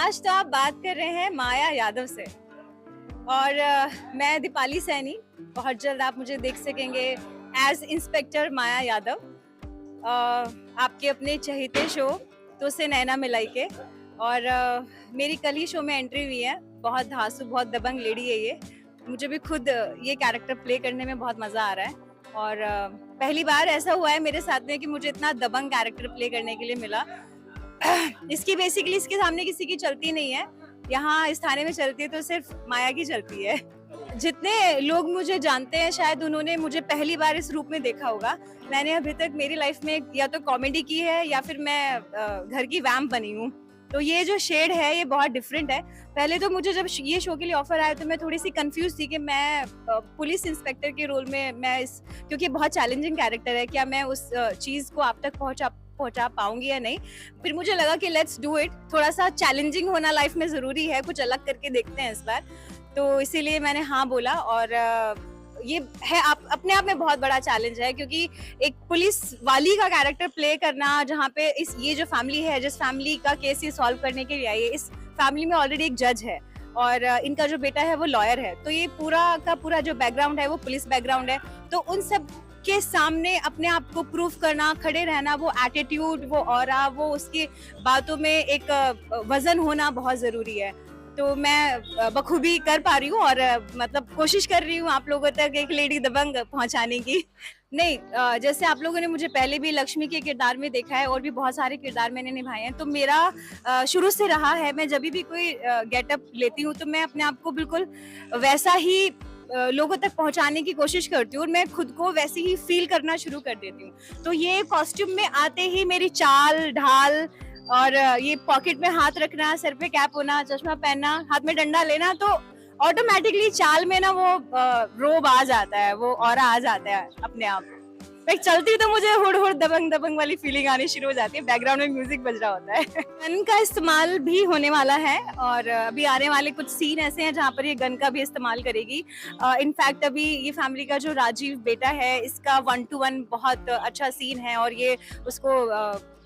आज तो आप बात कर रहे हैं माया यादव से और मैं दीपाली सैनी। बहुत जल्द आप मुझे देख सकेंगे एज इंस्पेक्टर माया यादव, आपके अपने चहेते शो तो से नैना मिलाई के। और मेरी कल ही शो में एंट्री हुई है। बहुत धांसू, बहुत दबंग लेडी है ये। मुझे भी खुद ये कैरेक्टर प्ले करने में बहुत मजा आ रहा है और पहली बार ऐसा हुआ है मेरे साथ में कि मुझे इतना दबंग कैरेक्टर प्ले करने के लिए मिला। इसकी बेसिकली इसके सामने किसी की चलती नहीं है। यहाँ इस थाने में चलती है तो सिर्फ माया की चलती है। जितने लोग मुझे जानते हैं शायद उन्होंने मुझे पहली बार इस रूप में देखा होगा। मैंने अभी तक मेरी लाइफ में या तो कॉमेडी की है या फिर मैं घर की वैम्प बनी हूँ। तो ये जो शेड है ये बहुत डिफरेंट है। पहले तो मुझे जब ये शो के लिए ऑफर आया तो मैं थोड़ी सी कंफ्यूज थी कि मैं पुलिस इंस्पेक्टर के रोल में क्योंकि बहुत चैलेंजिंग कैरेक्टर है, क्या मैं उस चीज को आप तक पहुंचा पाऊंगी या नहीं। फिर मुझे लगा कि लेट्स डू इट। थोड़ा सा चैलेंजिंग होना लाइफ में जरूरी है, कुछ अलग करके देखते हैं इस बार। तो इसीलिए मैंने हाँ बोला और ये है आप अपने आप में बहुत बड़ा चैलेंज है, क्योंकि एक पुलिस वाली का कैरेक्टर प्ले करना जहाँ पे ये जो फैमिली है, जिस फैमिली का केस ये सॉल्व करने के लिए आई है, इस फैमिली में ऑलरेडी एक जज है और इनका जो बेटा है वो लॉयर है। तो ये पूरा का पूरा जो बैकग्राउंड है वो पुलिस बैकग्राउंड है। तो उन सब के सामने अपने आप को प्रूव करना, खड़े रहना, वो एटीट्यूड, वो ऑरा, वो उसकी बातों में एक वजन होना बहुत जरूरी है। तो मैं बखूबी कर पा रही हूँ और मतलब कोशिश कर रही हूँ आप लोगों तक एक लेडी दबंग पहुंचाने की। नहीं, जैसे आप लोगों ने मुझे पहले भी लक्ष्मी के किरदार में देखा है और भी बहुत सारे किरदार मैंने निभाए हैं। तो मेरा शुरू से रहा है, मैं जब भी कोई गेटअप लेती हूँ तो मैं अपने आप को बिल्कुल वैसा ही लोगों तक पहुंचाने की कोशिश करती हूँ और मैं खुद को वैसे ही फील करना शुरू कर देती हूँ। तो ये कॉस्ट्यूम में आते ही मेरी चाल ढाल और ये पॉकेट में हाथ रखना, सर पे कैप होना, चश्मा पहनना, हाथ में डंडा लेना, तो ऑटोमेटिकली चाल में ना वो रोब आ जाता है, वो ऑरा आ जाता है अपने आप। मैं चलती तो मुझे हुड़ हुड़ दबंग दबंग वाली फीलिंग आनी शुरू हो जाती है। बैकग्राउंड में म्यूजिक बज रहा होता है। गन का इस्तेमाल भी होने वाला है और अभी आने वाले कुछ सीन ऐसे हैं जहाँ पर ये गन का भी इस्तेमाल करेगी। इनफैक्ट अभी ये फैमिली का जो राजीव बेटा है, इसका 1-to-1 बहुत अच्छा सीन है और ये उसको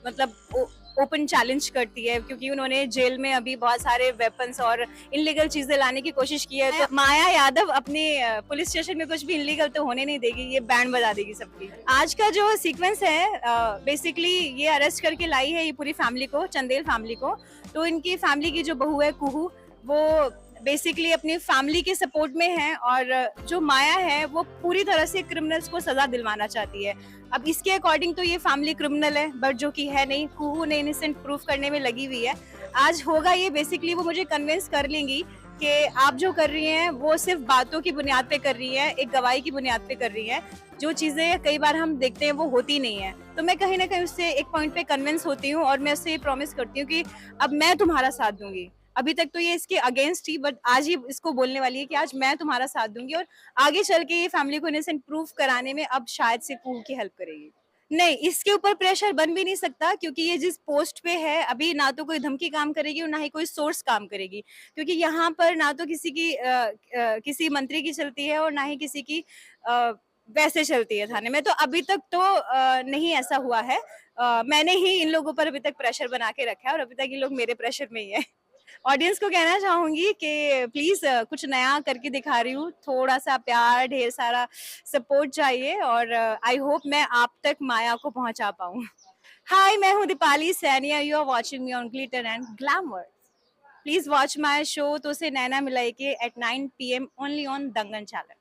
मतलब ओपन चैलेंज करती है, क्योंकि उन्होंने जेल में अभी बहुत सारे वेपन्स और इनलीगल चीजें लाने की कोशिश की है। तो माया यादव अपने पुलिस स्टेशन में कुछ भी इनलीगल तो होने नहीं देगी, ये बैंड बजा देगी सबकी। आज का जो सीक्वेंस है बेसिकली ये अरेस्ट करके लाई है ये पूरी फैमिली को, चंदेल फैमिली को। तो इनकी फैमिली की जो बहू है कुहू, वो बेसिकली अपनी फैमिली के सपोर्ट में है और जो माया है वो पूरी तरह से क्रिमिनल्स को सजा दिलवाना चाहती है। अब इसके अकॉर्डिंग तो ये फैमिली क्रिमिनल है, बट जो कि है नहीं, कुहू ने इनोसेंट प्रूफ करने में लगी हुई है। आज होगा ये, बेसिकली वो मुझे कन्विंस कर लेंगी कि आप जो कर रही हैं वो सिर्फ बातों की बुनियाद पे कर रही है, एक गवाही की बुनियाद पे कर रही है। जो चीजें कई बार हम देखते हैं वो होती नहीं है। तो मैं कहीं ना कहीं उससे एक पॉइंट पे कन्विंस होती हूँ और मैं उससे ये प्रॉमिस करती हूँ कि अब मैं तुम्हारा साथ दूंगी। अभी तक तो ये इसके अगेंस्ट ही, बट आज ही इसको बोलने वाली है कि आज मैं तुम्हारा साथ दूंगी और आगे चल के ये फैमिली को इनोसेंट प्रूफ कराने में अब शायद से कुहू की हेल्प करेगी। नहीं, इसके ऊपर प्रेशर बन भी नहीं सकता, क्योंकि ये जिस पोस्ट पे है अभी ना तो कोई धमकी काम करेगी और ना ही कोई सोर्स काम करेगी, क्योंकि यहाँ पर ना तो किसी मंत्री की चलती है और ना ही किसी की वैसे चलती है थाने में। तो अभी तक तो नहीं ऐसा हुआ है। मैंने ही इन लोगों पर अभी तक प्रेशर बना के रखा है और अभी तक ये लोग मेरे प्रेशर में ही है। ऑडियंस को कहना चाहूंगी कि प्लीज कुछ नया करके दिखा रही हूँ, थोड़ा सा प्यार, ढेर सारा सपोर्ट चाहिए और आई होप मैं आप तक माया को पहुंचा पाऊँ। हाय, मैं हूँ Deepali Sainiya, you are watching me on glitter and glamour. Please watch my show Tose Naina Milaike at 9 PM only on Dangal channel.